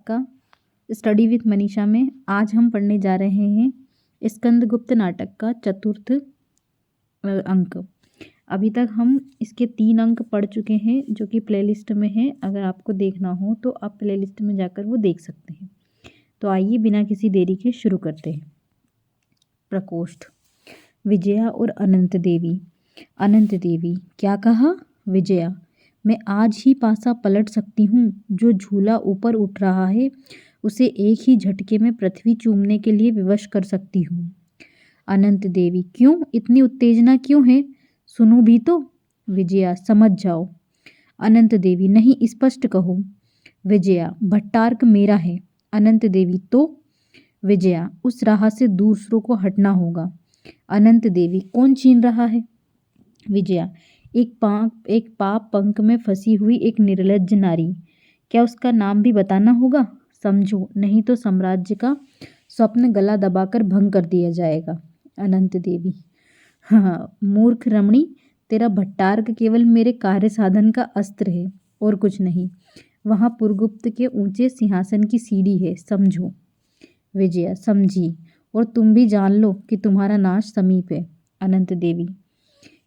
का study with Manisha में आज हम पढ़ने जा रहे हैं स्कंदगुप्त नाटक का चतुर्थ अंक। अभी तक हम इसके 3 अंक पढ़ चुके हैं जो कि प्लेलिस्ट में है। अगर आपको देखना हो तो आप प्लेलिस्ट में जाकर वो देख सकते हैं। तो आइए बिना किसी देरी के शुरू करते हैं। प्रकोष्ठ। विजया और अनंत देवी। अनंत देवी, क्या कहा? विजया, मैं आज ही पासा पलट सकती हूँ। जो झूला ऊपर उठ रहा है उसे एक ही झटके में पृथ्वी चूमने के लिए विवश कर सकती हूँ। अनंत देवी, क्यों? इतनी उत्तेजना क्यों है? सुनो भी तो। विजया, समझ जाओ। अनंत देवी, नहीं, स्पष्ट कहो। विजया, भट्टार्क मेरा है। अनंत देवी, तो? विजया, उस राह से दूसरों को हटना होगा। अनंत देवी, कौन छीन रहा है? विजया, एक पाप पंख में फंसी हुई एक निर्लज्ज नारी। क्या उसका नाम भी बताना होगा? समझो, नहीं तो साम्राज्य का स्वप्न गला दबाकर भंग कर दिया जाएगा। अनंत देवी, हाँ मूर्ख रमणी, तेरा भट्टार्क केवल मेरे कार्य साधन का अस्त्र है और कुछ नहीं। वहाँ पुरगुप्त के ऊंचे सिंहासन की सीढ़ी है, समझो। विजया, समझी, और तुम भी जान लो कि तुम्हारा नाश समीप है। अनंत देवी,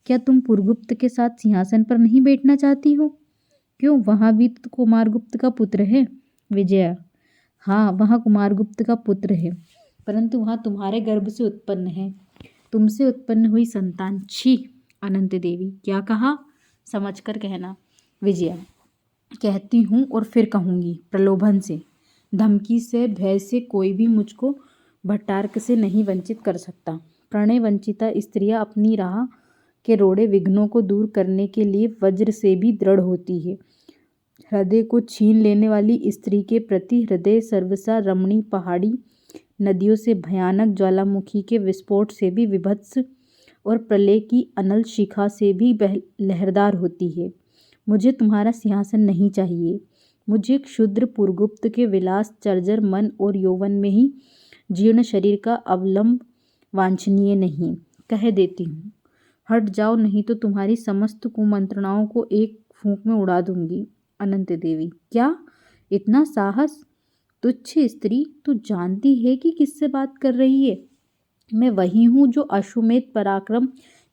क्या तुम पुरगुप्त के साथ सिंहासन पर नहीं बैठना चाहती हो? क्यों, वहाँ भी तो कुमारगुप्त का पुत्र है। विजया, हाँ वहाँ कुमारगुप्त का पुत्र है, परंतु वहाँ तुम्हारे गर्भ से उत्पन्न है, तुमसे उत्पन्न हुई संतान। छी! अनंत देवी, क्या कहा? समझकर कहना। विजया, कहती हूँ और फिर कहूँगी। प्रलोभन से, धमकी से, भय से कोई भी मुझको भट्टार्क से नहीं वंचित कर सकता। प्रणय वंचिता स्त्रियाँ अपनी राह के रोड़े विघ्नों को दूर करने के लिए वज्र से भी दृढ़ होती है। हृदय को छीन लेने वाली स्त्री के प्रति हृदय सर्वसा रमणी पहाड़ी नदियों से भयानक ज्वालामुखी के विस्फोट से भी विभत्स और प्रलय की अनल शिखा से भी लहरदार होती है। मुझे तुम्हारा सिंहासन नहीं चाहिए। मुझे क्षुद्र पुरगुप्त के विलास चर्जर मन और यौवन में ही जीर्ण शरीर का अवलंब वांछनीय नहीं। कह देती हूँ, हट जाओ, नहीं तो तुम्हारी समस्त कुमंत्रणाओं को एक फूंक में उड़ा दूंगी। अनंत देवी, क्या इतना साहस? तुच्छ स्त्री, तू जानती है कि किससे बात कर रही है? मैं वही हूँ जो अश्वमेध पराक्रम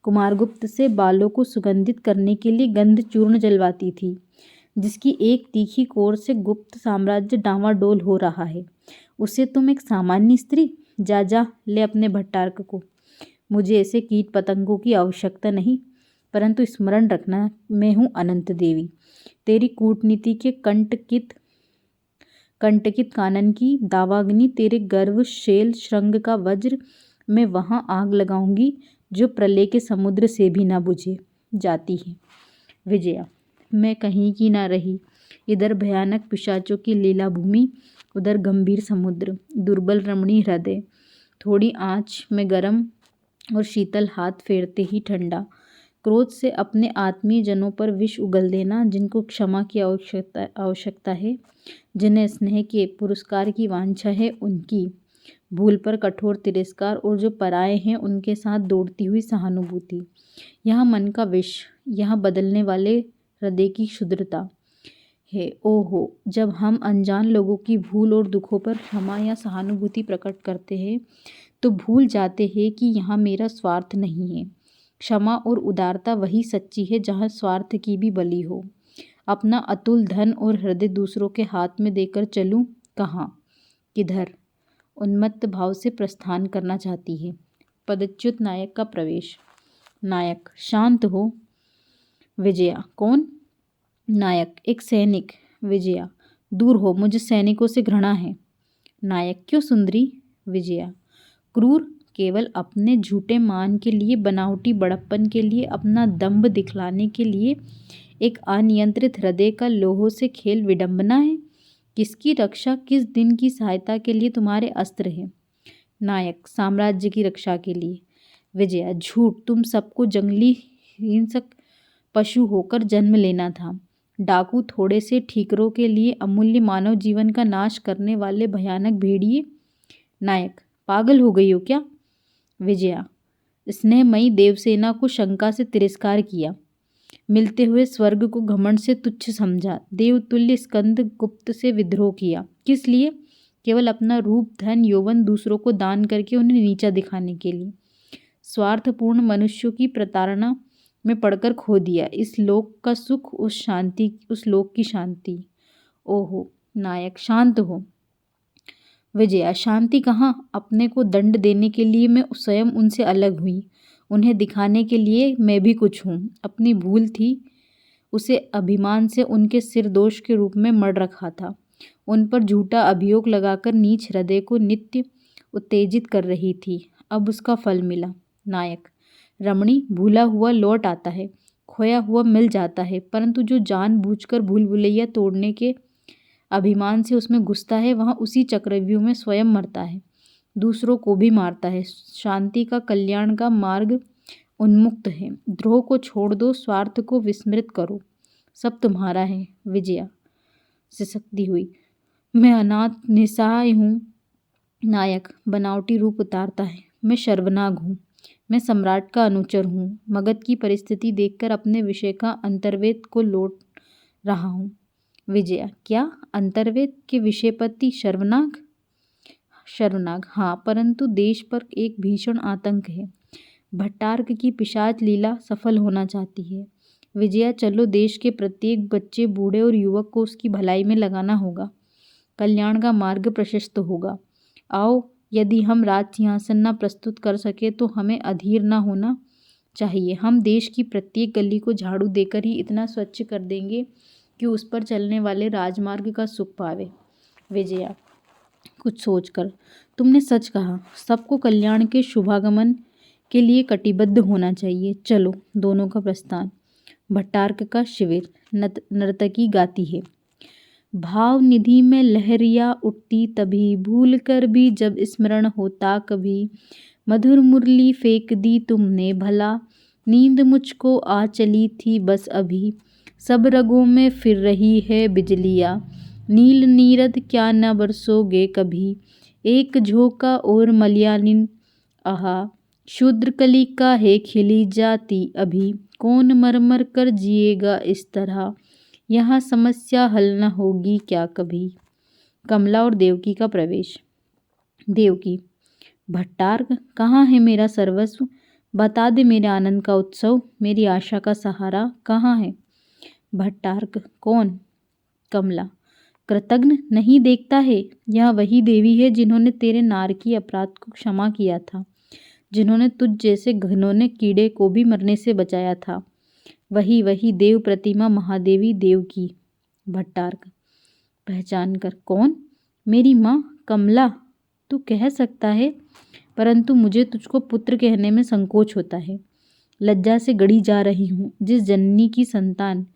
कुमारगुप्त से बालों को सुगंधित करने के लिए गंध चूर्ण जलवाती थी, जिसकी एक तीखी कोर से गुप्त साम्राज्य डांवाडोल हो रहा है। उसे तुम एक सामान्य स्त्री? जा जा, ले अपने भट्टार्क को। मुझे ऐसे कीट पतंगों की आवश्यकता नहीं, परंतु स्मरण रखना, मैं हूँ अनंत देवी। तेरी कूटनीति के कंटकित कानन की दावाग्नि, तेरे गर्वशैल श्रृंग का वज्र, मैं वहाँ आग लगाऊंगी जो प्रलय के समुद्र से भी ना बुझे जाती है। विजया, मैं कहीं की ना रही। इधर भयानक पिशाचों की लीला भूमि, उधर गंभीर समुद्र, दुर्बल रमणी हृदय, थोड़ी आँच में गर्म और शीतल हाथ फेरते ही ठंडा। क्रोध से अपने आत्मीय जनों पर विष उगल देना, जिनको क्षमा की आवश्यकता है, जिन्हें स्नेह के पुरस्कार की वांछा है, उनकी भूल पर कठोर तिरस्कार, और जो पराये हैं उनके साथ दौड़ती हुई सहानुभूति। यहाँ मन का विष, यहाँ बदलने वाले हृदय की क्षुद्रता है। ओहो, जब हम अनजान लोगों की भूल और दुखों पर क्षमा या सहानुभूति प्रकट करते हैं तो भूल जाते हैं कि यहाँ मेरा स्वार्थ नहीं है। क्षमा और उदारता वही सच्ची है जहाँ स्वार्थ की भी बलि हो। अपना अतुल धन और हृदय दूसरों के हाथ में देकर चलूं कहाँ, किधर? उन्मत्त भाव से प्रस्थान करना चाहती है। पदच्युत नायक का प्रवेश। नायक, शांत हो। विजया, कौन? नायक, एक सैनिक। विजया, दूर हो, मुझे सैनिकों से घृणा है। नायक, क्यों सुंदरी? विजया, क्रूर, केवल अपने झूठे मान के लिए, बनावटी बड़प्पन के लिए, अपना दंभ दिखलाने के लिए एक अनियंत्रित हृदय का लोहों से खेल विडंबना है। किसकी रक्षा, किस दिन की सहायता के लिए तुम्हारे अस्त्र हैं? नायक, साम्राज्य की रक्षा के लिए। विजया, झूठ, तुम सबको जंगली हिंसक पशु होकर जन्म लेना था। डाकू थोड़े से ठीकरों के लिए अमूल्य मानव जीवन का नाश करने वाले भयानक भेड़िए। नायक, पागल हो गई हो क्या? विजया, स्नेहमयी देवसेना को शंका से तिरस्कार किया, मिलते हुए स्वर्ग को घमंड से तुच्छ समझा, देवतुल्य स्कंद गुप्त से विद्रोह किया। किस लिए? केवल अपना रूप, धन, यौवन दूसरों को दान करके उन्हें नीचा दिखाने के लिए। स्वार्थपूर्ण मनुष्यों की प्रताड़ना में पड़कर खो दिया इस लोक का सुख, उस लोक की शांति। ओहो नायक, शांत हो। विजया, शांति कहाँ? अपने को दंड देने के लिए मैं स्वयं उनसे अलग हुई, उन्हें दिखाने के लिए मैं भी कुछ हूँ। अपनी भूल थी, उसे अभिमान से उनके सिर दोष के रूप में मढ़ रखा था। उन पर झूठा अभियोग लगाकर नीच हृदय को नित्य उत्तेजित कर रही थी। अब उसका फल मिला। नायक, रमणी, भूला हुआ लौट आता है, खोया हुआ मिल जाता है, परंतु जो जानबूझकर भूल भुलैया तोड़ने के अभिमान से उसमें घुसता है, वहाँ उसी चक्रव्यूह में स्वयं मरता है, दूसरों को भी मारता है। शांति का, कल्याण का मार्ग उन्मुक्त है। द्रोह को छोड़ दो, स्वार्थ को विस्मृत करो, सब तुम्हारा है। विजया सिसकती हुई, मैं अनाथ निसहाय हूँ। नायक बनावटी रूप उतारता है, मैं शर्वनाग हूँ, मैं सम्राट का अनुचर हूँ। मगध की परिस्थिति देखकर अपने विषय का अंतर्वेद को लौट रहा हूँ। विजया, क्या अंतर्वेद के विषयपति शर्वनाग? शर्वनाग, हाँ, परंतु देश पर एक भीषण आतंक है। भट्टार्क की पिशाच लीला सफल होना चाहती है। विजया, चलो, देश के प्रत्येक बच्चे, बूढ़े और युवक को उसकी भलाई में लगाना होगा, कल्याण का मार्ग प्रशस्त होगा। आओ, यदि हम राज सिंहासन न प्रस्तुत कर सके तो हमें अधीर न होना चाहिए। हम देश की प्रत्येक गली को झाड़ू देकर ही इतना स्वच्छ कर देंगे कि उस पर चलने वाले राजमार्ग का सुख पावे। विजया कुछ सोचकर, तुमने सच कहा, सबको कल्याण के शुभागमन के लिए कटिबद्ध होना चाहिए। चलो, दोनों का प्रस्थान। भट्टार्क का शिविर। नर्तकी गाती है, भाव निधि में लहरिया उठती तभी, भूल कर भी जब स्मरण होता कभी। मधुर मुरली फेंक दी तुमने भला, नींद मुझको आ चली थी बस अभी। सब रगों में फिर रही है बिजलियाँ, नील नीरद क्या न बरसोगे कभी। एक झोंका और मलयानिन आहा, शूद्र कलिका है खिली जाती अभी। कौन मर कर जिएगा इस तरह, यहाँ समस्या हल न होगी क्या कभी। कमला और देवकी का प्रवेश। देवकी, भट्टार्क, कहाँ है मेरा सर्वस्व? बता दे, मेरे आनंद का उत्सव, मेरी आशा का सहारा कहाँ है? भट्टार्क, कौन? कमला, कृतघ्न नहीं देखता है? यह वही देवी है जिन्होंने तेरे नारकी अपराध को क्षमा किया था, जिन्होंने तुझ जैसे घिनौने कीड़े को भी मरने से बचाया था। वही देव प्रतिमा महादेवी देवकी। भट्टार्क, पहचान कर, कौन? मेरी माँ कमला। तू कह सकता है, परंतु मुझे तुझको पुत्र कहने में संकोच होता है। लज्जा से गड़ी जा रही हूँ। जिस जननी की संतान,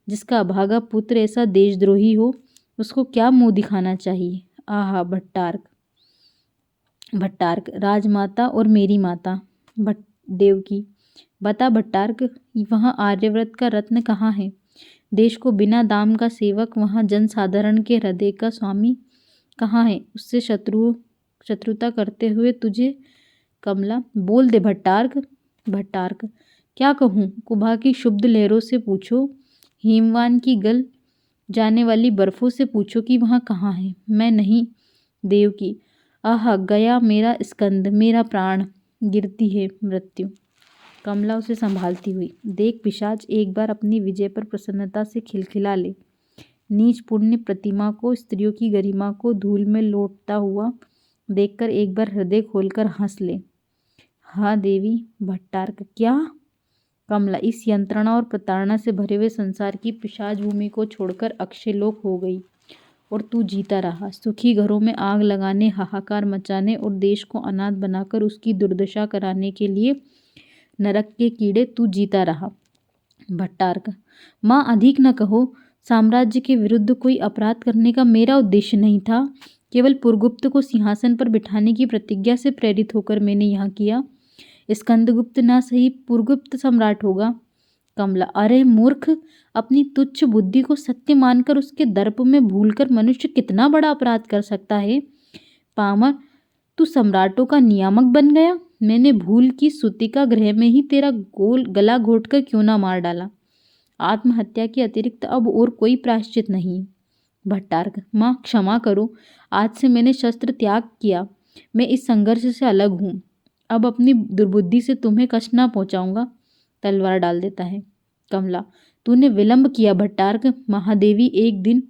जिसका अभागा पुत्र ऐसा देशद्रोही हो, उसको क्या मुंह दिखाना चाहिए? आहा भट्टार्क। भट्टार्क, राजमाता और मेरी माता। देवकी, बता भट्टार्क, वहाँ आर्यव्रत का रत्न कहाँ है? देश को बिना दाम का सेवक, वहाँ जनसाधारण के हृदय का स्वामी कहाँ है? उससे शत्रुता करते हुए तुझे। कमला, बोल दे भट्टार्क। भट्टार्क, क्या कहूँ? कुबा की शुद्ध लहरों से पूछो, हिमवान की गल जाने वाली बर्फों से पूछो कि वहाँ कहाँ है। मैं नहीं। देवकी, आहा, गया मेरा स्कंद, मेरा प्राण, गिरती है मृत्यु। कमला उसे संभालती हुई, देख पिशाच, एक बार अपनी विजय पर प्रसन्नता से खिलखिला ले। नीच पुण्य प्रतिमा को, स्त्रियों की गरिमा को धूल में लौटता हुआ देखकर एक बार हृदय खोलकर हंस ले। हाँ देवी। भट्टार्क, क्या? कमला, इस यंत्रणा और प्रताड़ना से भरे हुए संसार की पिशाच भूमि को छोड़कर अक्षय लोक हो गई और तू जीता रहा। सुखी घरों में आग लगाने, हाहाकार मचाने और देश को अनाथ बनाकर उसकी दुर्दशा कराने के लिए नरक के कीड़े तू जीता रहा। भट्टार्क, माँ अधिक न कहो, साम्राज्य के विरुद्ध कोई अपराध करने का मेरा उद्देश्य नहीं था। केवल पुरगुप्त को सिंहासन पर बिठाने की प्रतिज्ञा से प्रेरित होकर मैंने यह किया। स्कंदगुप्त ना सही, पुरगुप्त सम्राट होगा। कमला, अरे मूर्ख, अपनी तुच्छ बुद्धि को सत्य मानकर उसके दर्प में भूलकर मनुष्य कितना बड़ा अपराध कर सकता है। पामर, तू सम्राटों का नियामक बन गया। मैंने भूल की सूतिका गृह में ही तेरा गला घोटकर क्यों ना मार डाला। आत्महत्या के अतिरिक्त अब और कोई प्रायश्चित नहीं। भट्टार्क: माँ क्षमा करो, आज से मैंने शस्त्र त्याग किया। मैं इस संघर्ष से अलग हूँ। अब अपनी दुर्बुद्धि से तुम्हें कष्ट ना पहुँचाऊंगा। तलवार डाल देता है। कमला: तूने विलंब किया भट्टार्क। महादेवी एक दिन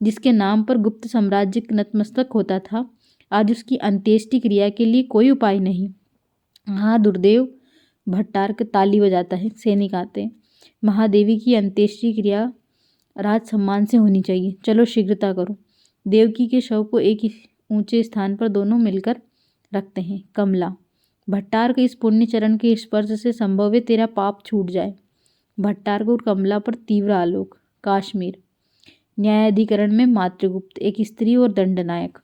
जिसके नाम पर गुप्त साम्राज्य नतमस्तक होता था, आज उसकी अंत्येष्टि क्रिया के लिए कोई उपाय नहीं। हाँ दुर्देव। भट्टार्क ताली बजाता है। सैनिक आते हैं। महादेवी की अंत्येष्टि क्रिया राज सम्मान से होनी चाहिए। चलो शीघ्रता करो। देवकी के शव को एक ऊंचे स्थान पर दोनों मिलकर रखते हैं। कमला: भट्टार्क, इस पुण्य चरण के स्पर्श से संभव है तेरा पाप छूट जाए। भट्टार्क और कमला पर तीव्र आलोक। काश्मीर न्यायाधिकरण में मातृगुप्त, एक स्त्री और दंडनायक।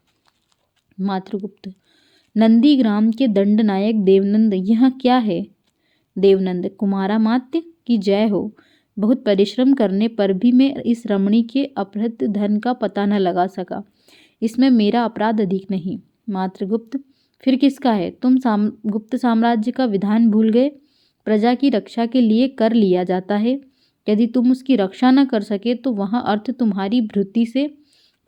मातृगुप्त: नंदीग्राम के दंडनायक देवनंद, यह क्या है? देवनंद: कुमारा मात्य की जय हो। बहुत परिश्रम करने पर भी मैं इस रमणी के अपहृत धन का पता न लगा सका। इसमें मेरा अपराध अधिक नहीं। मातृगुप्त: फिर किसका है? तुम गुप्त साम्राज्य का विधान भूल गए। प्रजा की रक्षा के लिए कर लिया जाता है। यदि तुम उसकी रक्षा न कर सके तो वहाँ अर्थ तुम्हारी भृति से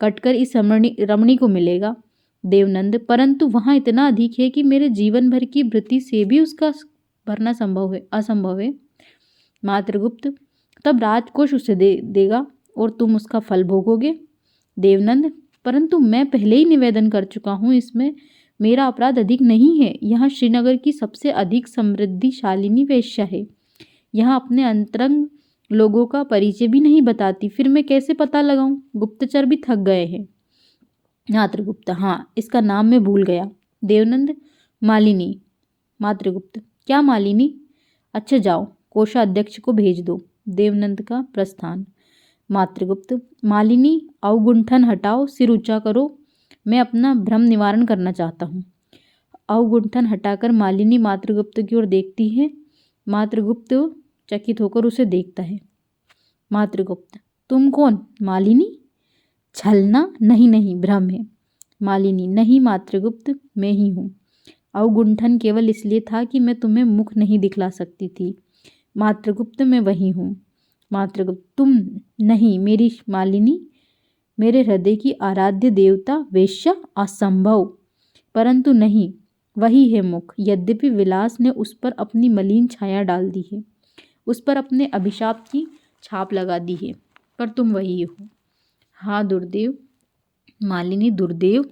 कटकर इस रमणी को मिलेगा। देवनंद: परंतु वहाँ इतना अधिक है कि मेरे जीवन भर की भृति से भी उसका भरना असंभव है। मातृगुप्त: तब राजकोष उसे देगा और तुम उसका फल भोगोगे। देवनंद: परंतु मैं पहले ही निवेदन कर चुका हूँ, इसमें मेरा अपराध अधिक नहीं है। यहाँ श्रीनगर की सबसे अधिक समृद्धिशालिनी वेश्या है। यहाँ अपने अंतरंग लोगों का परिचय भी नहीं बताती, फिर मैं कैसे पता लगाऊं? गुप्तचर भी थक गए हैं। मातृगुप्त: हाँ, इसका नाम मैं भूल गया। देवनंद: मालिनी। मातृगुप्त: क्या मालिनी? अच्छा जाओ, कोषाध्यक्ष को भेज दो। देवनंद का प्रस्थान। मातृगुप्त: मालिनी, अवगुंठन हटाओ, सिर ऊंचा करो, मैं अपना भ्रम निवारण करना चाहता हूँ। अवगुंठन हटाकर मालिनी मातृगुप्त की ओर देखती है। मातृगुप्त चकित होकर उसे देखता है। मातृगुप्त: तुम कौन? मालिनी: छलना? नहीं नहीं, भ्रम है। मालिनी: नहीं मातृगुप्त, मैं ही हूँ। अवगुंठन केवल इसलिए था कि मैं तुम्हें मुख नहीं दिखला सकती थी। मातृगुप्त: मैं वही हूँ। मातृगुप्त: तुम नहीं मेरी मालिनी, मेरे हृदय की आराध्य देवता वेश्या? असंभव। परंतु नहीं, वही है मुख। यद्यपि विलास ने उस पर अपनी मलिन छाया डाल दी है, उस पर अपने अभिशाप की छाप लगा दी है, पर तुम वही हो। हाँ दुर्देव। मालिनी: दुर्देव?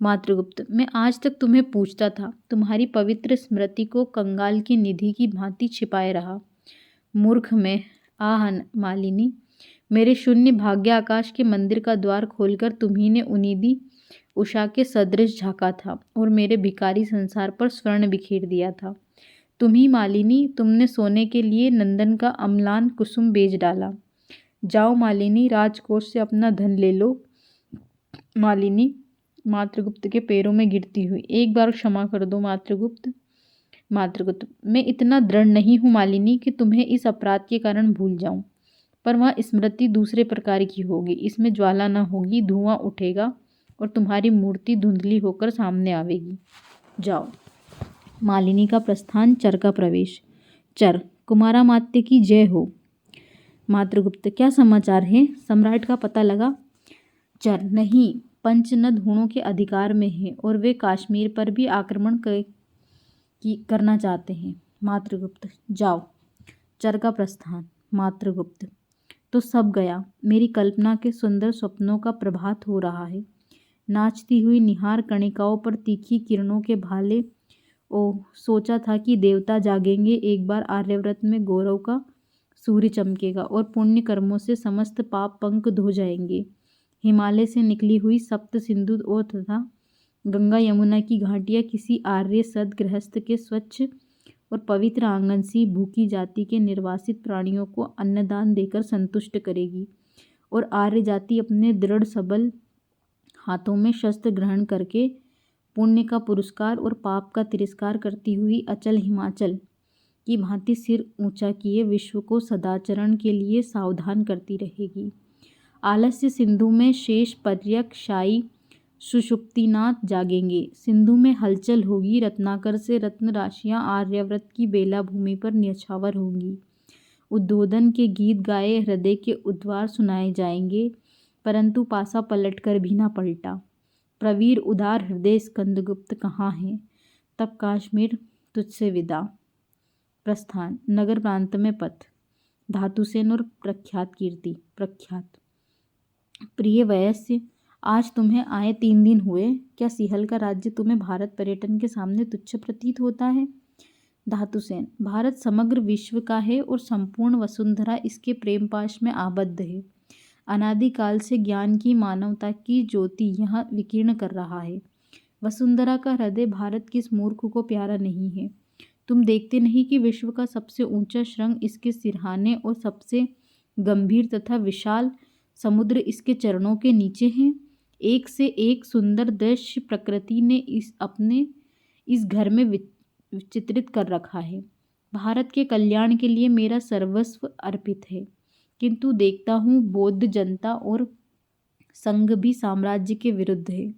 मातृगुप्त: मैं आज तक तुम्हें पूछता था, तुम्हारी पवित्र स्मृति को कंगाल की निधि की भांति छिपाए रहा। मूर्ख मैं। आह मालिनी, मेरे शून्य भाग्य आकाश के मंदिर का द्वार खोलकर तुम्ही ने उन्नीदी उषा के सदृश झांका था और मेरे भिखारी संसार पर स्वर्ण बिखेर दिया था। तुम्ही मालिनी, तुमने सोने के लिए नंदन का अम्लान कुसुम बेच डाला। जाओ मालिनी, राजकोष से अपना धन ले लो। मालिनी मातृगुप्त के पैरों में गिरती हुई: एक बार क्षमा कर दो मातृगुप्त। मातृगुप्त: मैं इतना दृढ़ नहीं हूँ मालिनी कि तुम्हें इस अपराध के कारण भूल जाऊं, पर वह स्मृति दूसरे प्रकार की होगी। इसमें ज्वाला न होगी, धुआं उठेगा और तुम्हारी मूर्ति धुंधली होकर सामने आवेगी। जाओ। मालिनी का प्रस्थान। चर का प्रवेश। चर: कुमारामात्य की जय हो। मातृगुप्त: क्या समाचार है? सम्राट का पता लगा? चर: नहीं, पंचनद हुणों के अधिकार में है और वे कश्मीर पर भी आक्रमण करना चाहते हैं। मातृगुप्त: जाओ। चर का प्रस्थान। मातृगुप्त: तो सब गया। मेरी कल्पना के सुंदर स्वप्नों का प्रभात हो रहा है। नाचती हुई निहार कणिकाओं पर तीखी किरणों के भाले। ओह, सोचा था कि देवता जागेंगे, एक बार आर्यव्रत में गौरव का सूर्य चमकेगा और पुण्य कर्मों से समस्त पाप पंक धो जाएंगे। हिमालय से निकली हुई सप्त सिंधु और तथा गंगा यमुना की घाटियाँ किसी आर्य सदगृहस्थ के स्वच्छ और पवित्र आंगन सी भूखी जाति के निर्वासित प्राणियों को अन्नदान देकर संतुष्ट करेगी और आर्य जाति अपने दृढ़ सबल हाथों में शस्त्र ग्रहण करके पुण्य का पुरस्कार और पाप का तिरस्कार करती हुई अचल हिमाचल की भांति सिर ऊंचा किए विश्व को सदाचरण के लिए सावधान करती रहेगी। आलस्य सिंधु में शेष पर्यक शाही सुषुप्तिनाथ जागेंगे। सिंधु में हलचल होगी, रत्नाकर से रत्न राशियां आर्यव्रत की बेला भूमि पर न्यछावर होंगी। उद्बोधन के गीत गाए हृदय के उद्वार सुनाए जाएंगे, परंतु पासा पलटकर भी ना पलटा। प्रवीर उदार हृदय स्कंदगुप्त कहाँ है? तब कश्मीर तुझसे विदा। प्रस्थान। नगर प्रांत में पथ। धातुसेन और प्रख्यात कीर्ति। प्रख्यात। प्रिय वयस्य, आज तुम्हें आए 3 दिन हुए। क्या सिहल का राज्य तुम्हें भारत पर्यटन के सामने तुच्छ प्रतीत होता है? धातुसेन, भारत समग्र विश्व का है और संपूर्ण वसुंधरा इसके प्रेम पाश में आबद्ध है। अनादिकाल से ज्ञान की मानवता की ज्योति यहाँ विकीर्ण कर रहा है। वसुंधरा का हृदय भारत किस मूर्ख को प्यारा नहीं है? तुम देखते नहीं कि विश्व का सबसे ऊंचा शृंग इसके सिरहाने और सबसे गंभीर तथा विशाल समुद्र इसके चरणों के नीचे हैं। एक से एक सुंदर दृश्य प्रकृति ने इस घर में विचित्रित कर रखा है। भारत के कल्याण के लिए मेरा सर्वस्व अर्पित है, किंतु देखता हूँ बौद्ध जनता और संघ भी साम्राज्य के विरुद्ध है।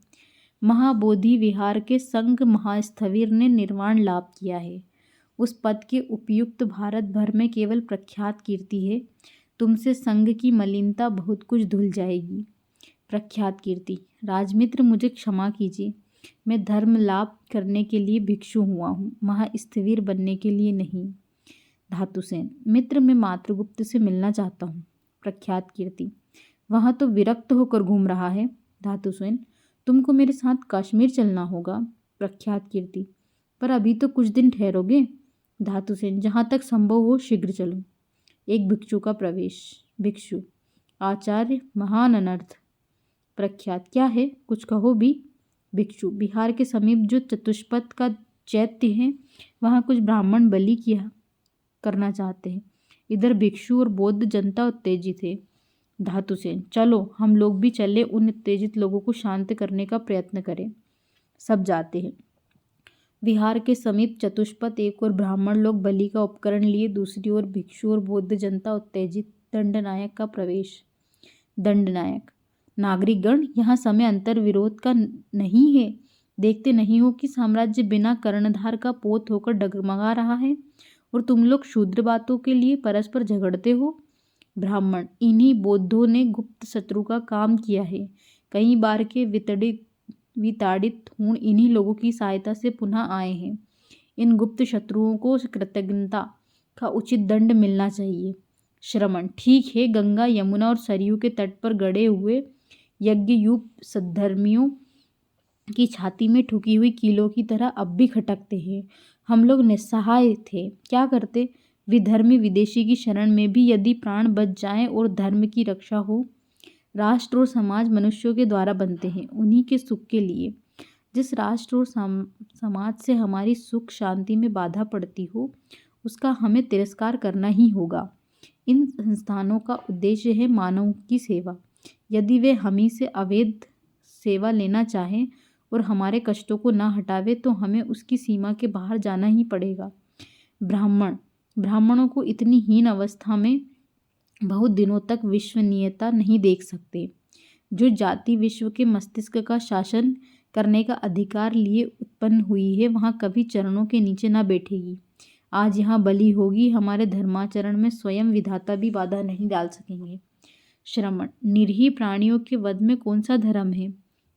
महाबोधि विहार के संघ महास्थविर ने निर्वाण लाभ किया है। उस पद के उपयुक्त भारत भर में केवल प्रख्यात कीर्ति है। तुमसे संघ की मलिनता बहुत कुछ धुल जाएगी। प्रख्यात कीर्ति, राजमित्र मुझे क्षमा कीजिए, मैं धर्म लाभ करने के लिए भिक्षु हुआ हूँ, महास्थविर बनने के लिए नहीं। धातुसेन, मित्र मैं मातृगुप्त से मिलना चाहता हूँ। प्रख्यात कीर्ति, वहाँ तो विरक्त होकर घूम रहा है। धातुसेन, तुमको मेरे साथ कश्मीर चलना होगा। प्रख्यात कीर्ति, पर अभी तो कुछ दिन ठहरोगे। धातुसेन, जहाँ तक संभव हो शीघ्र चलो। एक भिक्षु का प्रवेश। भिक्षु, आचार्य, महान अनर्थ। प्रख्यात, क्या है, कुछ कहो भी। भिक्षु, बिहार के समीप जो चतुष्पथ का चैत्य है वहाँ कुछ ब्राह्मण बलि किया करना चाहते हैं। इधर भिक्षु और बौद्ध जनता उत्तेजित है। धातुसेन, चलो हम लोग भी चले, उन उत्तेजित लोगों को शांत करने का प्रयत्न करें। सब जाते हैं। विहार के समीप चतुष्पथ एक और ब्राह्मण लोग बलि का उपकरण लिए, दूसरी ओर भिक्षु और बौद्ध जनता उत्तेजित। दंडनायक का प्रवेश। दंडनायक, नागरिकगण, यहाँ समय अंतर विरोध का नहीं है। देखते नहीं हो कि साम्राज्य बिना कर्णधार का पोत होकर डगमगा रहा है और तुम लोग क्षुद्र बातों के लिए परस्पर झगड़ते हो। ब्राह्मण, इन्हीं बौद्धों ने गुप्त शत्रु का काम किया है। कई बार के विताड़ित हूण इन्हीं लोगों की सहायता से पुनः आए हैं। इन गुप्त शत्रुओं को कृतज्ञता का उचित दंड मिलना चाहिए। श्रमण, ठीक है, गंगा यमुना और सरयू के तट पर गड़े हुए यज्ञयूप सद्धर्मियों की छाती में ठुकी हुई कीलों की तरह अब भी खटकते हैं। हम लोग निस्सहाय थे, क्या करते? विधर्मी विदेशी की शरण में भी यदि प्राण बच जाएं और धर्म की रक्षा हो। राष्ट्र और समाज मनुष्यों के द्वारा बनते हैं, उन्हीं के सुख के लिए। जिस राष्ट्र और समाज से हमारी सुख शांति में बाधा पड़ती हो उसका हमें तिरस्कार करना ही होगा। इन संस्थानों का उद्देश्य है मानव की सेवा। यदि वे हमी से अवैध सेवा लेना चाहें और हमारे कष्टों को ना हटावे तो हमें उसकी सीमा के बाहर जाना ही पड़ेगा। ब्राह्मणों को इतनी हीन अवस्था में बहुत दिनों तक विश्वनीयता नहीं देख सकते। जो जाति विश्व के मस्तिष्क का शासन करने का अधिकार लिए उत्पन्न हुई है वहाँ कभी चरणों के नीचे ना बैठेगी। आज यहाँ बलि होगी, हमारे धर्माचरण में स्वयं विधाता भी बाधा नहीं डाल सकेंगे। श्रमण, निरीह प्राणियों के वध में कौन सा धर्म है?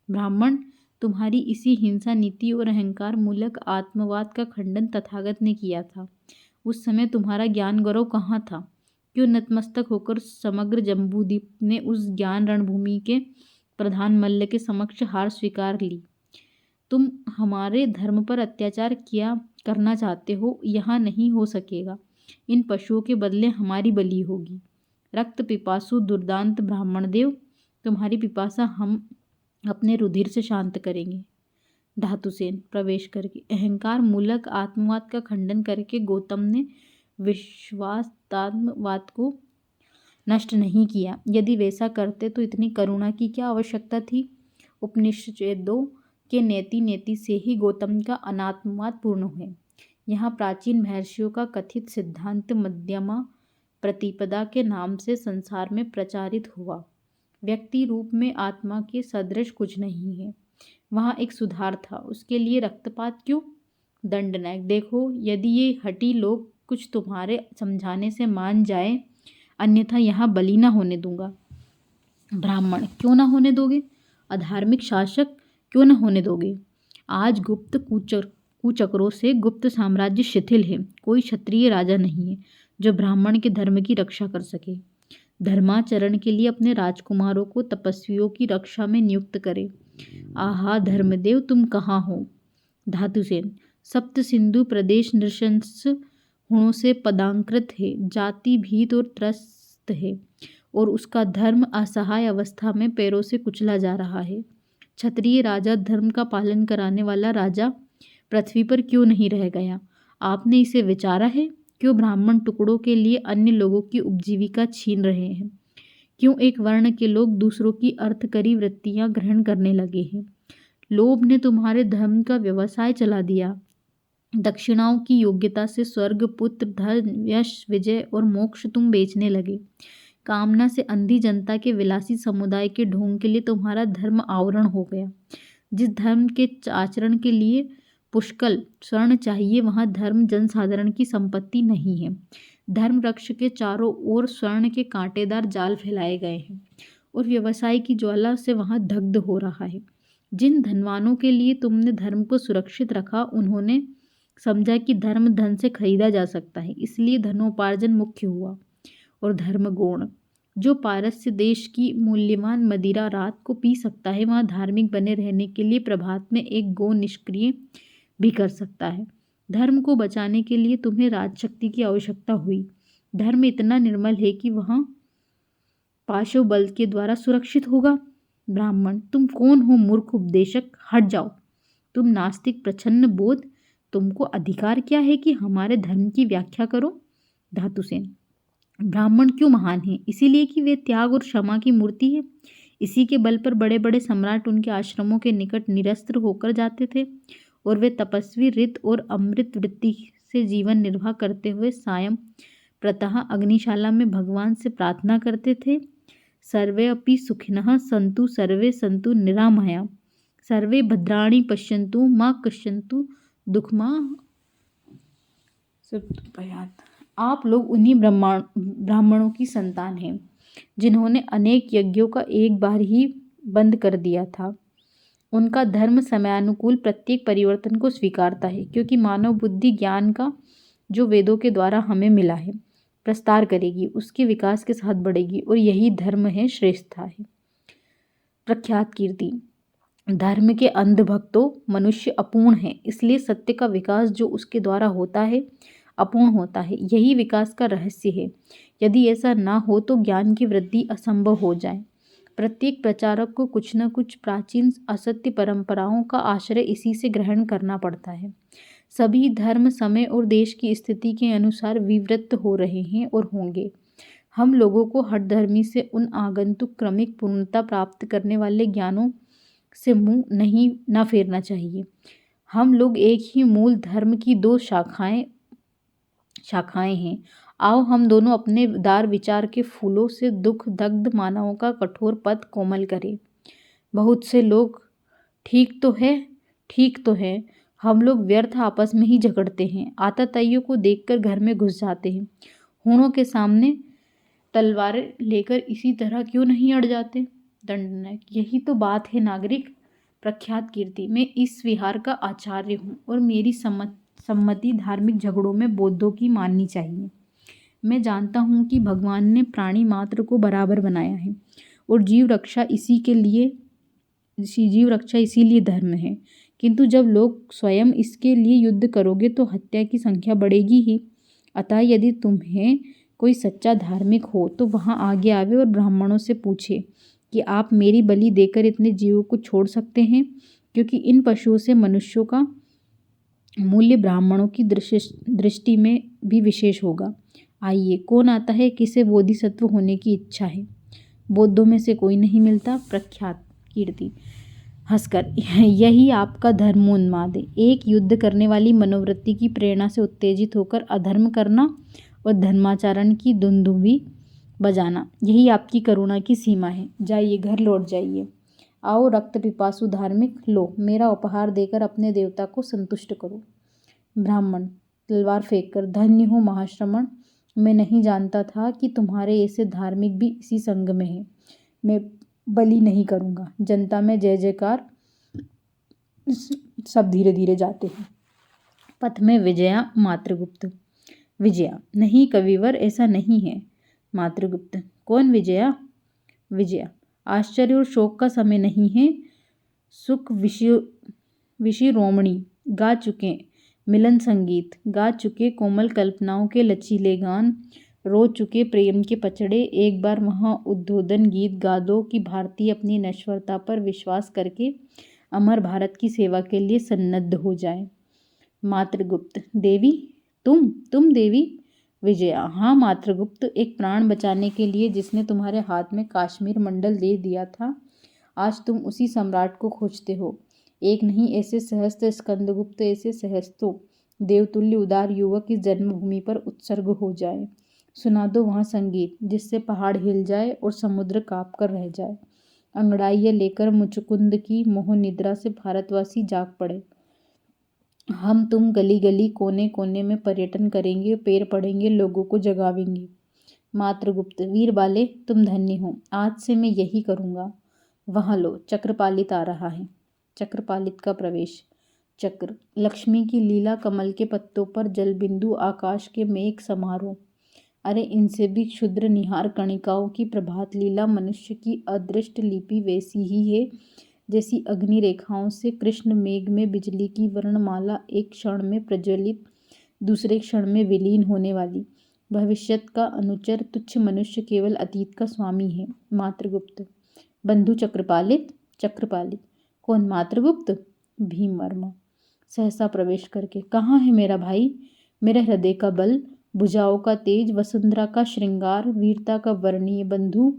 ब्राह्मण, तुम्हारी इसी हिंसा नीति और अहंकार मूलक आत्मवाद का खंडन तथागत ने किया था। उस समय तुम्हारा ज्ञान गौरव कहाँ था? क्यों नतमस्तक होकर समग्र जम्बूद्वीप ने उस ज्ञान रणभूमि के प्रधान मल्ल के समक्ष हार स्वीकार ली? तुम हमारे धर्म पर अत्याचार किया करना चाहते हो, यहाँ नहीं हो सकेगा। इन पशुओं के बदले हमारी बलि होगी। रक्त पिपासु दुर्दांत ब्राह्मण देव, तुम्हारी पिपासा हम अपने रुधिर से शांत करेंगे। धातुसेन प्रवेश करके, अहंकार मूलक आत्मवाद का खंडन करके गौतम ने विश्वासात्मवाद को नष्ट नहीं किया। यदि वैसा करते तो इतनी करुणा की क्या आवश्यकता थी? उपनिषदों के नेति नेति से ही गौतम का अनात्मवाद पूर्ण है। यहाँ प्राचीन महर्षियों का कथित सिद्धांत मध्यमा प्रतिपदा के नाम से संसार में प्रचारित हुआ। व्यक्ति रूप में आत्मा के सदृश कुछ नहीं है। वहाँ एक सुधार था, उसके लिए रक्तपात क्यों? दंडनायक, देखो, यदि ये हठी लोग कुछ तुम्हारे समझाने से मान जाए, अन्यथा यहाँ बलि न होने दूंगा। ब्राह्मण, क्यों ना होने दोगे? अधार्मिक शासक, क्यों ना होने दोगे? आज गुप्त कुचक्रों से गुप्त साम्राज्य शिथिल है। कोई क्षत्रिय राजा नहीं है जो ब्राह्मण के धर्म की रक्षा कर सके। धर्माचरण के लिए अपने राजकुमारों को तपस्वियों की रक्षा में नियुक्त करे। आहा धर्मदेव, तुम कहाँ हो? धातुसेन, सप्त सिंधु प्रदेश नृशंस हुणों से पदांकृत है, जाति भीत और त्रस्त है, और उसका धर्म असहाय अवस्था में पैरों से कुचला जा रहा है। क्षत्रिय राजा, धर्म का पालन कराने वाला राजा पृथ्वी पर क्यों नहीं रह गया? आपने इसे विचारा है? क्यों ब्राह्मण टुकड़ों के लिए अन्य लोगों की उपजीविका छीन रहे हैं? क्यों एक वर्ण के लोग दूसरों की अर्थकरी वृत्तियां ग्रहण करने लगे हैं? लोभ ने तुम्हारे धर्म का व्यवसाय चला दिया। दक्षिणाओं की योग्यता से स्वर्ग, पुत्र, धन, यश, विजय और मोक्ष तुम बेचने लगे। कामना से अंधी जनता के विलासी समुदाय के ढोंग के लिए तुम्हारा धर्म आवरण हो गया। जिस धर्म के आचरण के लिए पुष्कल स्वर्ण चाहिए, वहाँ धर्म जनसाधारण की संपत्ति नहीं है। धर्म वृक्ष के चारों ओर स्वर्ण के कांटेदार जाल फैलाए गए हैं और व्यवसाय की ज्वाला से वहाँ दग्ध हो रहा है। जिन धनवानों के लिए तुमने धर्म को सुरक्षित रखा, उन्होंने समझा कि धर्म धन से खरीदा जा सकता है, इसलिए धनोपार्जन मुख्य हुआ। और धर्म गौण, जो पारस्य देश की मूल्यवान मदिरा रात को पी सकता है, वहाँ धार्मिक बने रहने के लिए प्रभात में एक गौ निष्क्रिय भी कर सकता है। धर्म को बचाने के लिए तुम्हें राजशक्ति की आवश्यकता हुई। धर्म इतना निर्मल है कि वहाँ पाशव बल के द्वारा सुरक्षित होगा। ब्राह्मण, तुम कौन हो मूर्ख उपदेशक? हट जाओ। तुम नास्तिक प्रच्छन्न बोध, तुमको अधिकार क्या है कि हमारे धर्म की व्याख्या करो? धातुसेन, ब्राह्मण क्यों महान है? इसीलिए कि वे त्याग और क्षमा की मूर्ति है। इसी के बल पर बड़े बड़े सम्राट उनके आश्रमों के निकट निरस्त्र होकर जाते थे और वे तपस्वी रित और अमृत वृत्ति से जीवन निर्वाह करते हुए सायं प्रातः अग्निशाला में भगवान से प्रार्थना करते थे। सर्वे अपि सुखिनः सन्तु, सर्वे सन्तु निरामया, सर्वे भद्राणि पश्यन्तु मा कश्चित् दुःखमा सुपयात्। आप लोग उन्हीं ब्राह्मणों की संतान हैं जिन्होंने अनेक यज्ञों का एक बार ही बंद कर दिया था। उनका धर्म समयानुकूल प्रत्येक परिवर्तन को स्वीकारता है, क्योंकि मानव बुद्धि ज्ञान का जो वेदों के द्वारा हमें मिला है प्रस्तार करेगी, उसके विकास के साथ बढ़ेगी, और यही धर्म है, श्रेष्ठता है। प्रख्यात कीर्ति, धर्म के अंधभक्तों, मनुष्य अपूर्ण है, इसलिए सत्य का विकास जो उसके द्वारा होता है अपूर्ण होता है। यही विकास का रहस्य है। यदि ऐसा ना हो तो ज्ञान की वृद्धि असंभव हो जाए। प्रत्येक प्रचारक को कुछ न कुछ प्राचीन असत्य परंपराओं का आश्रय इसी से ग्रहण करना पड़ता है। सभी धर्म समय और देश की स्थिति के अनुसार विवृत हो रहे हैं और होंगे। हम लोगों को हठधर्मी से उन आगंतुक क्रमिक पूर्णता प्राप्त करने वाले ज्ञानों से मुंह नहीं न फेरना चाहिए। हम लोग एक ही मूल धर्म की दो शाखाएं हैं। आओ हम दोनों अपने दार विचार के फूलों से दुख दग्ध मानवों का कठोर पद कोमल करें। बहुत से लोग ठीक तो है, हम लोग व्यर्थ आपस में ही झगड़ते हैं। आतताइयों को देखकर घर में घुस जाते हैं। हूणों के सामने तलवारें लेकर इसी तरह क्यों नहीं अड़ जाते? दंडनायक, यही तो बात है नागरिक। प्रख्यात कीर्ति, मैं इस विहार का आचार्य हूँ और मेरी सम्मति धार्मिक झगड़ों में बौद्धों की माननी चाहिए। मैं जानता हूँ कि भगवान ने प्राणी मात्र को बराबर बनाया है और जीव रक्षा इसीलिए धर्म है, किंतु जब लोग स्वयं इसके लिए युद्ध करोगे तो हत्या की संख्या बढ़ेगी ही। अतः यदि तुम्हें कोई सच्चा धार्मिक हो तो वहाँ आगे आवे और ब्राह्मणों से पूछे कि आप मेरी बलि देकर इतने जीवों को छोड़ सकते हैं, क्योंकि इन पशुओं से मनुष्यों का मूल्य ब्राह्मणों की दृष्टि में भी विशेष होगा। आइए, कौन आता है, किसे बोधिसत्व होने की इच्छा है? बौद्धों में से कोई नहीं मिलता। प्रख्यात कीर्ति हंसकर, यही आपका धर्मोन्माद है। एक युद्ध करने वाली मनोवृत्ति की प्रेरणा से उत्तेजित होकर अधर्म करना और धर्माचरण की दुंदुभी बजाना, यही आपकी करुणा की सीमा है। जाइए, घर लौट जाइए। आओ रक्त पिपासु धार्मिक, लो मेरा उपहार देकर अपने देवता को संतुष्ट करो। ब्राह्मण तलवार फेंककर, धन्य हो महाश्रमण, मैं नहीं जानता था कि तुम्हारे ऐसे धार्मिक भी इसी संग में है। मैं बलि नहीं करूँगा। जनता में जय जयकार, सब धीरे धीरे जाते हैं। पथ में विजया। मातृगुप्त। विजया, नहीं कविवर, ऐसा नहीं है। मातृगुप्त, कौन विजया? विजया, आश्चर्य और शोक का समय नहीं है। सुख विषि रोमणी गा चुके, मिलन संगीत गा चुके, कोमल कल्पनाओं के लचीले गान रो चुके, प्रेम के पचड़े, एक बार वहाँ उद्बोधन गीत गा दो कि भारतीय अपनी नश्वरता पर विश्वास करके अमर भारत की सेवा के लिए सन्नद्ध हो जाए। मातृगुप्त, देवी? तुम देवी? विजया, हाँ मातृगुप्त, एक प्राण बचाने के लिए जिसने तुम्हारे हाथ में काश्मीर मंडल दे दिया था, आज तुम उसी सम्राट को खोजते हो। एक नहीं, ऐसे सहस्त्र स्कंदगुप्त, ऐसे सहस्त्रों देवतुल्य उदार युवक इस जन्मभूमि पर उत्सर्ग हो जाए। सुना दो वहाँ संगीत जिससे पहाड़ हिल जाए और समुद्र काँप कर रह जाए। अंगड़ाइयाँ लेकर मुचुकुंद की मोह निद्रा से भारतवासी जाग पड़े। हम तुम गली गली कोने कोने में पर्यटन करेंगे, पैर पड़ेंगे, लोगों को जगावेंगे। मातृगुप्त, वीर बाले, तुम धन्य हो, आज से मैं यही करूँगा। वहाँ लो, चक्रपालित आ रहा है। चक्रपालित का प्रवेश। चक्र, लक्ष्मी की लीला, कमल के पत्तों पर जल बिंदु, आकाश के मेघ समारोह। अरे इनसे भी क्षुद्र निहार कणिकाओं की प्रभात लीला मनुष्य की अदृष्ट लिपि वैसी ही है जैसी अग्नि रेखाओं से कृष्ण मेघ में बिजली की वर्णमाला एक क्षण में प्रज्वलित, दूसरे क्षण में विलीन होने वाली। भविष्यत का अनुचर, तुच्छ मनुष्य केवल अतीत का स्वामी है। मातृगुप्त, बंधु चक्रपालित? चक्रपालित, कौन? मातृगुप्त। भीमवर्मा सहसा प्रवेश करके, कहाँ है मेरा भाई? मेरे हृदय का बल, भुजाओं का तेज, वसुंधरा का श्रृंगार, वीरता का वर्णीय बंधु,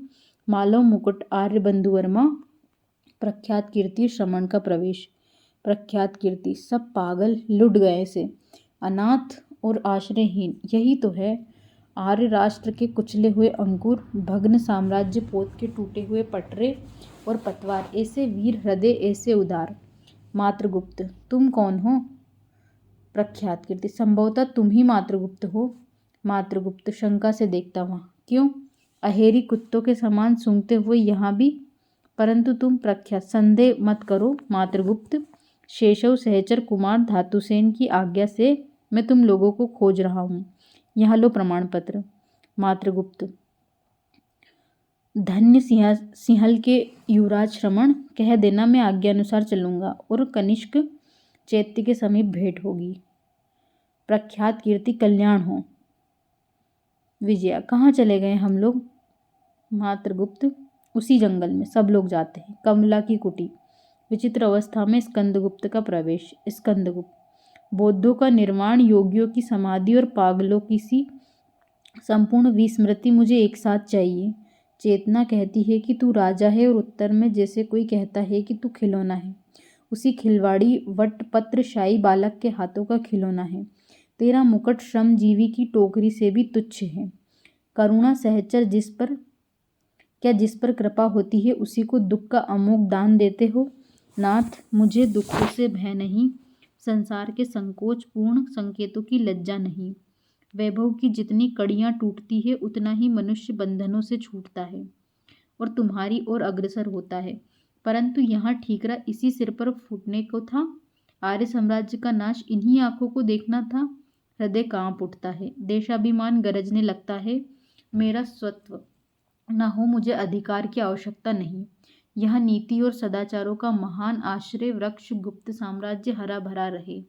मालव मुकुट आर्य बंधु वर्मा। प्रख्यात कीर्ति, श्रमण का प्रवेश। प्रख्यात कीर्ति, सब पागल लुट गए से, अनाथ और आश्रयहीन, यही तो है आर्य राष्ट्र के कुचले हुए अंकुर, भग्न साम्राज्य पोत के टूटे हुए पटरे और पतवार, ऐसे वीर हृदय, ऐसे उदार। मातृगुप्त, तुम कौन हो? प्रख्यात कीर्ति, संभवतः तुम ही मातृगुप्त हो। मातृगुप्त शंका से देखता हुआ, क्यों? अहेरी कुत्तों के समान सूंघते हुए यहाँ भी? परंतु तुम प्रख्यात, संदेह मत करो मातृगुप्त, शेषव सहचर कुमार धातुसेन की आज्ञा से मैं तुम लोगों को खोज रहा हूँ। यहाँ लो प्रमाण पत्र। मातृगुप्त, धन्य सिंहल के युवराज श्रमण, कह देना मैं आज्ञा अनुसार चलूंगा और कनिष्क चैत्य के समीप भेंट होगी। प्रख्यात कीर्ति, कल्याण हो। विजया, कहाँ चले गए हम लोग? मातृगुप्त, उसी जंगल में सब लोग जाते हैं, कमला की कुटी। विचित्र अवस्था में स्कंदगुप्त का प्रवेश। स्कंदगुप्त, बौद्धों का निर्वाण, योगियों की समाधि और पागलों की सी संपूर्ण विस्मृति मुझे एक साथ चाहिए। चेतना कहती है कि तू राजा है और उत्तर में जैसे कोई कहता है कि तू खिलौना है, उसी खिलवाड़ी वटपत्र शाही बालक के हाथों का खिलौना है। तेरा मुकुट श्रमजीवी की टोकरी से भी तुच्छ है। करुणा सहचर, जिस पर कृपा होती है उसी को दुख का अमोघ दान देते हो। नाथ, मुझे दुखों से भय नहीं, संसार के संकोचपूर्ण संकेतों की लज्जा नहीं। वैभव की जितनी कड़ियाँ टूटती है उतना ही मनुष्य बंधनों से छूटता है और तुम्हारी ओर अग्रसर होता है। परंतु यहाँ ठीकरा इसी सिर पर फूटने को था। आर्य साम्राज्य का नाश इन्हीं आंखों को देखना था। हृदय कांप उठता है, देशाभिमान गरजने लगता है। मेरा स्वत्व न हो, मुझे अधिकार की आवश्यकता नहीं। यह नीति और सदाचारों का महान आश्रय वृक्ष गुप्त साम्राज्य हरा भरा रहे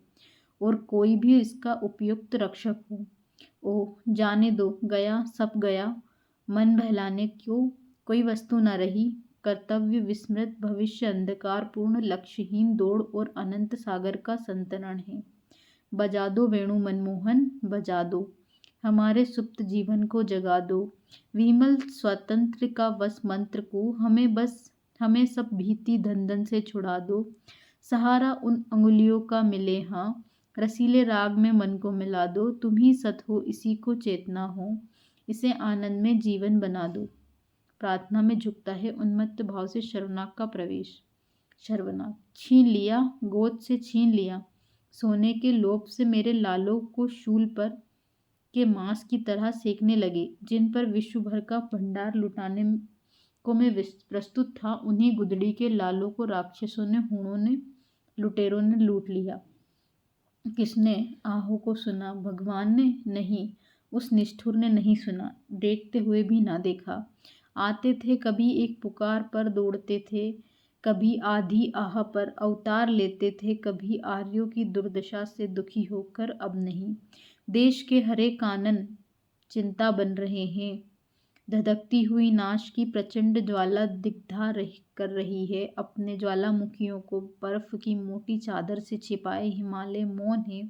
और कोई भी इसका उपयुक्त रक्षक हो। ओह, जाने दो, गया सब गया, मन बहलाने क्यों कोई वस्तु न रही। कर्तव्य विस्मृत, भविष्य अंधकार पूर्ण, लक्ष्यहीन दौड़ और अनंत सागर का संतरण है। बजा दो वेणु मनमोहन, बजा दो, हमारे सुप्त जीवन को जगा दो। विमल स्वतंत्र का वस मंत्र को हमें सब भीति धंधन से छुड़ा दो। सहारा उन अंगुलियों का मिले हाँ, रसीले राग में मन को मिला दो। तुम ही सत हो, इसी को चेतना हो, इसे आनंद में जीवन बना दो। प्रार्थना में झुकता है उन्मत्त भाव से शर्वनाक का प्रवेश। शर्वनाक, छीन लिया, गोद से छीन लिया। सोने के लोभ से मेरे लालों को शूल पर के मांस की तरह सेकने लगे, जिन पर विश्व भर का भंडार लुटाने को मैं प्रस्तुत था, उन्हीं गुदड़ी के लालों को राक्षसों ने, हूणों ने, लुटेरों ने लूट लिया। किसने आहों को सुना? भगवान ने? नहीं, उस निष्ठुर ने नहीं सुना, देखते हुए भी ना देखा। आते थे कभी एक पुकार पर दौड़ते थे, कभी आधी आह पर अवतार लेते थे, कभी आर्यों की दुर्दशा से दुखी होकर अब नहीं। देश के हरे कानन चिंता बन रहे हैं, धधकती हुई नाश की प्रचंड ज्वाला दिग्धा कर रही है। अपने ज्वालामुखियों को बर्फ की मोटी चादर से छिपाए हिमालय मौन है,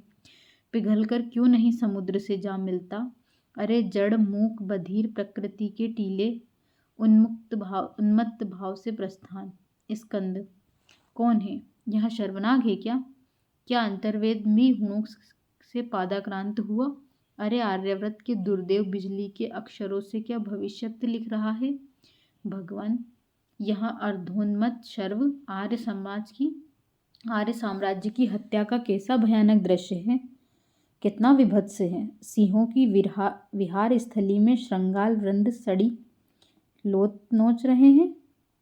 पिघलकर क्यों नहीं समुद्र से जा मिलता। अरे जड़ मूक बधिर प्रकृति के टीले, उन्मत्त भाव से प्रस्थान। स्कंद कौन है? यहाँ शर्वनाग है क्या? क्या अंतर्वेद भी हुणों से पादाक्रांत हुआ? अरे आर्यव्रत के दुर्देव बिजली के अक्षरों से क्या भविष्यत लिख रहा है? भगवान, यहाँ अर्धोन्मत्त शर्व आर्य साम्राज्य की हत्या का कैसा भयानक दृश्य है, कितना विभत्स है। सिंहों की विहार स्थली में श्रृंगार वृंद सड़ी लोथ नोच रहे हैं।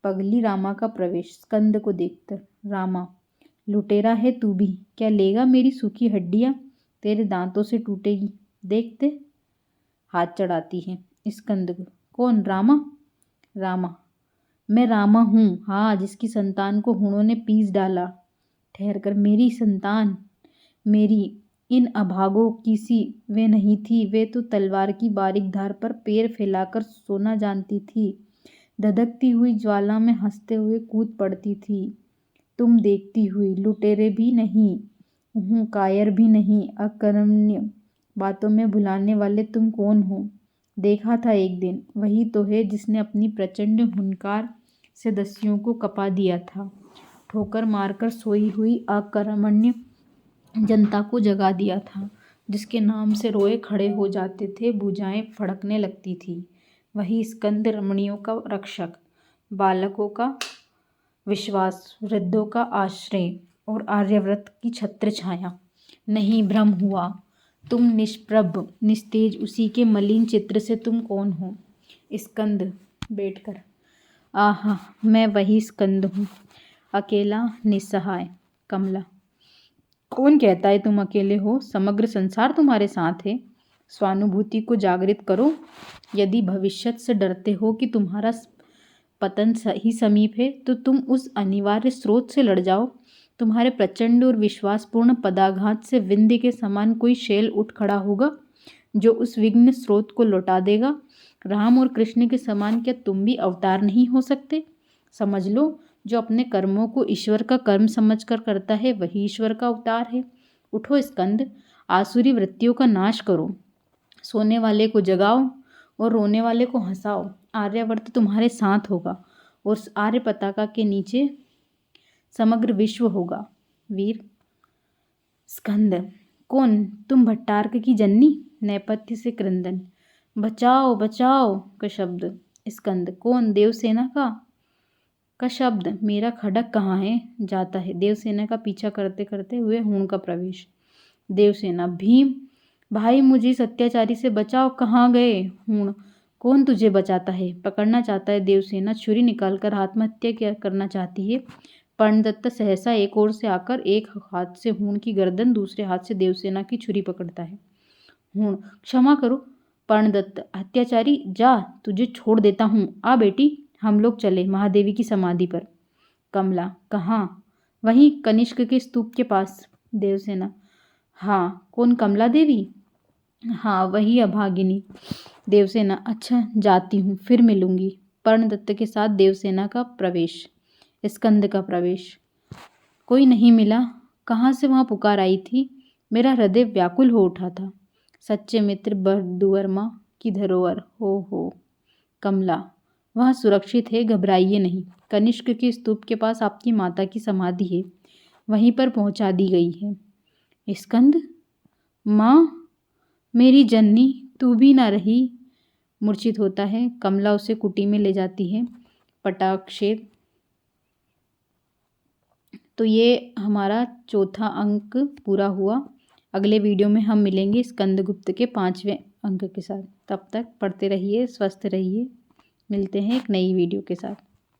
पगली रामा का प्रवेश। स्कंद को देखकर, रामा, लुटेरा है तू भी, क्या लेगा मेरी सूखी हड्डियां? तेरे दांतों से टूटेगी, देखते। हाथ चढ़ाती है। स्कंद को, कौन? रामा? रामा, मैं रामा हूँ, हाँ, जिसकी संतान को हूणों ने पीस डाला। ठहर कर, मेरी संतान? मेरी इन अभागों की सी वे नहीं थी। वे तो तलवार की बारीक धार पर पैर फैलाकर सोना जानती थी, धधकती हुई ज्वाला में हंसते हुए कूद पड़ती थी। तुम देखती हुई, लुटेरे भी नहीं हूँ, कायर भी नहीं, अकर्मण्य बातों में भुलाने वाले तुम कौन हो? देखा था एक दिन, वही तो है जिसने अपनी प्रचंड हुंकार से दस्युओं को कपा दिया था, ठोकर मारकर सोई हुई अकर्मण्य जनता को जगा दिया था, जिसके नाम से रोए खड़े हो जाते थे, भुजाएं फड़कने लगती थी। वही स्कंद, रमणियों का रक्षक, बालकों का विश्वास, वृद्धों का आश्रय और आर्यव्रत की छत्र छाया। नहीं, भ्रम हुआ। तुम निष्प्रभ निस्तेज, उसी के मलिन चित्र से तुम कौन हो? स्कंद बैठकर, आहा, मैं वही स्कंद हूँ, अकेला निस्सहाय। कमला, कौन कहता है तुम अकेले हो? समग्र संसार तुम्हारे साथ है। स्वानुभूति को जागृत करो। यदि भविष्यत से डरते हो कि तुम्हारा पतन ही समीप है, तो तुम उस अनिवार्य स्रोत से लड़ जाओ। तुम्हारे प्रचंड और विश्वासपूर्ण पदाघात से विंध्य के समान कोई शैल उठ खड़ा होगा, जो उस विघ्न स्रोत को लौटा देगा। राम और कृष्ण के समान क्या तुम भी अवतार नहीं हो सकते? समझ लो, जो अपने कर्मों को ईश्वर का कर्म समझकर करता है, वही ईश्वर का अवतार है। उठो स्कंद, आसुरी वृत्तियों का नाश करो। सोने वाले को जगाओ और रोने वाले को हंसाओ। आर्यावर्त तुम्हारे साथ होगा और आर्य पताका के नीचे समग्र विश्व होगा। वीर। स्कंद, कौन? तुम भट्टार्क की जननी? नेपथ्य से क्रंदन। बचाओ बचाओ का शब्द। स्कंद, कौन? देवसेना का शब्द। मेरा खड्ग कहाँ है? जाता है। देवसेना का पीछा करते करते हुए हूण का प्रवेश। देवसेना, भीम भाई, मुझे इस अत्याचारी से बचाओ। कहाँ गए? हूण, कौन तुझे बचाता है? पकड़ना चाहता है। देवसेना छुरी निकालकर आत्महत्या करना चाहती है। पर्णदत्त सहसा एक ओर से आकर एक हाथ से हूण की गर्दन, दूसरे हाथ से देवसेना की छुरी पकड़ता है। हूण, क्षमा करो पर्णदत्त, अत्याचारी, जा, तुझे छोड़ देता हूँ। आ बेटी, हम लोग चले महादेवी की समाधि पर। कमला, कहाँ? वहीं कनिष्क के स्तूप के पास। देवसेना, हाँ, कौन? कमला देवी? हाँ, वही अभागिनी। देवसेना, अच्छा, जाती हूँ, फिर मिलूंगी। पर्णदत्त के साथ देवसेना का प्रवेश। स्कंद का प्रवेश। कोई नहीं मिला। कहाँ से वहाँ पुकार आई थी। मेरा हृदय व्याकुल हो उठा था। सच्चे मित्र बरदुवर्मा की धरोहर हो। कमला, वहाँ सुरक्षित है, घबराइए नहीं। कनिष्क के स्तूप के पास आपकी माता की समाधि है, वहीं पर पहुँचा दी गई है। स्कंद, माँ, मेरी जननी, तू भी ना रही। मूर्छित होता है। कमला उसे कुटी में ले जाती है। पटाक्षेप। तो ये हमारा चौथा अंक पूरा हुआ। अगले वीडियो में हम मिलेंगे स्कंदगुप्त के 5वें अंक के साथ। तब तक पढ़ते रहिए, स्वस्थ रहिए। मिलते हैं एक नई वीडियो के साथ।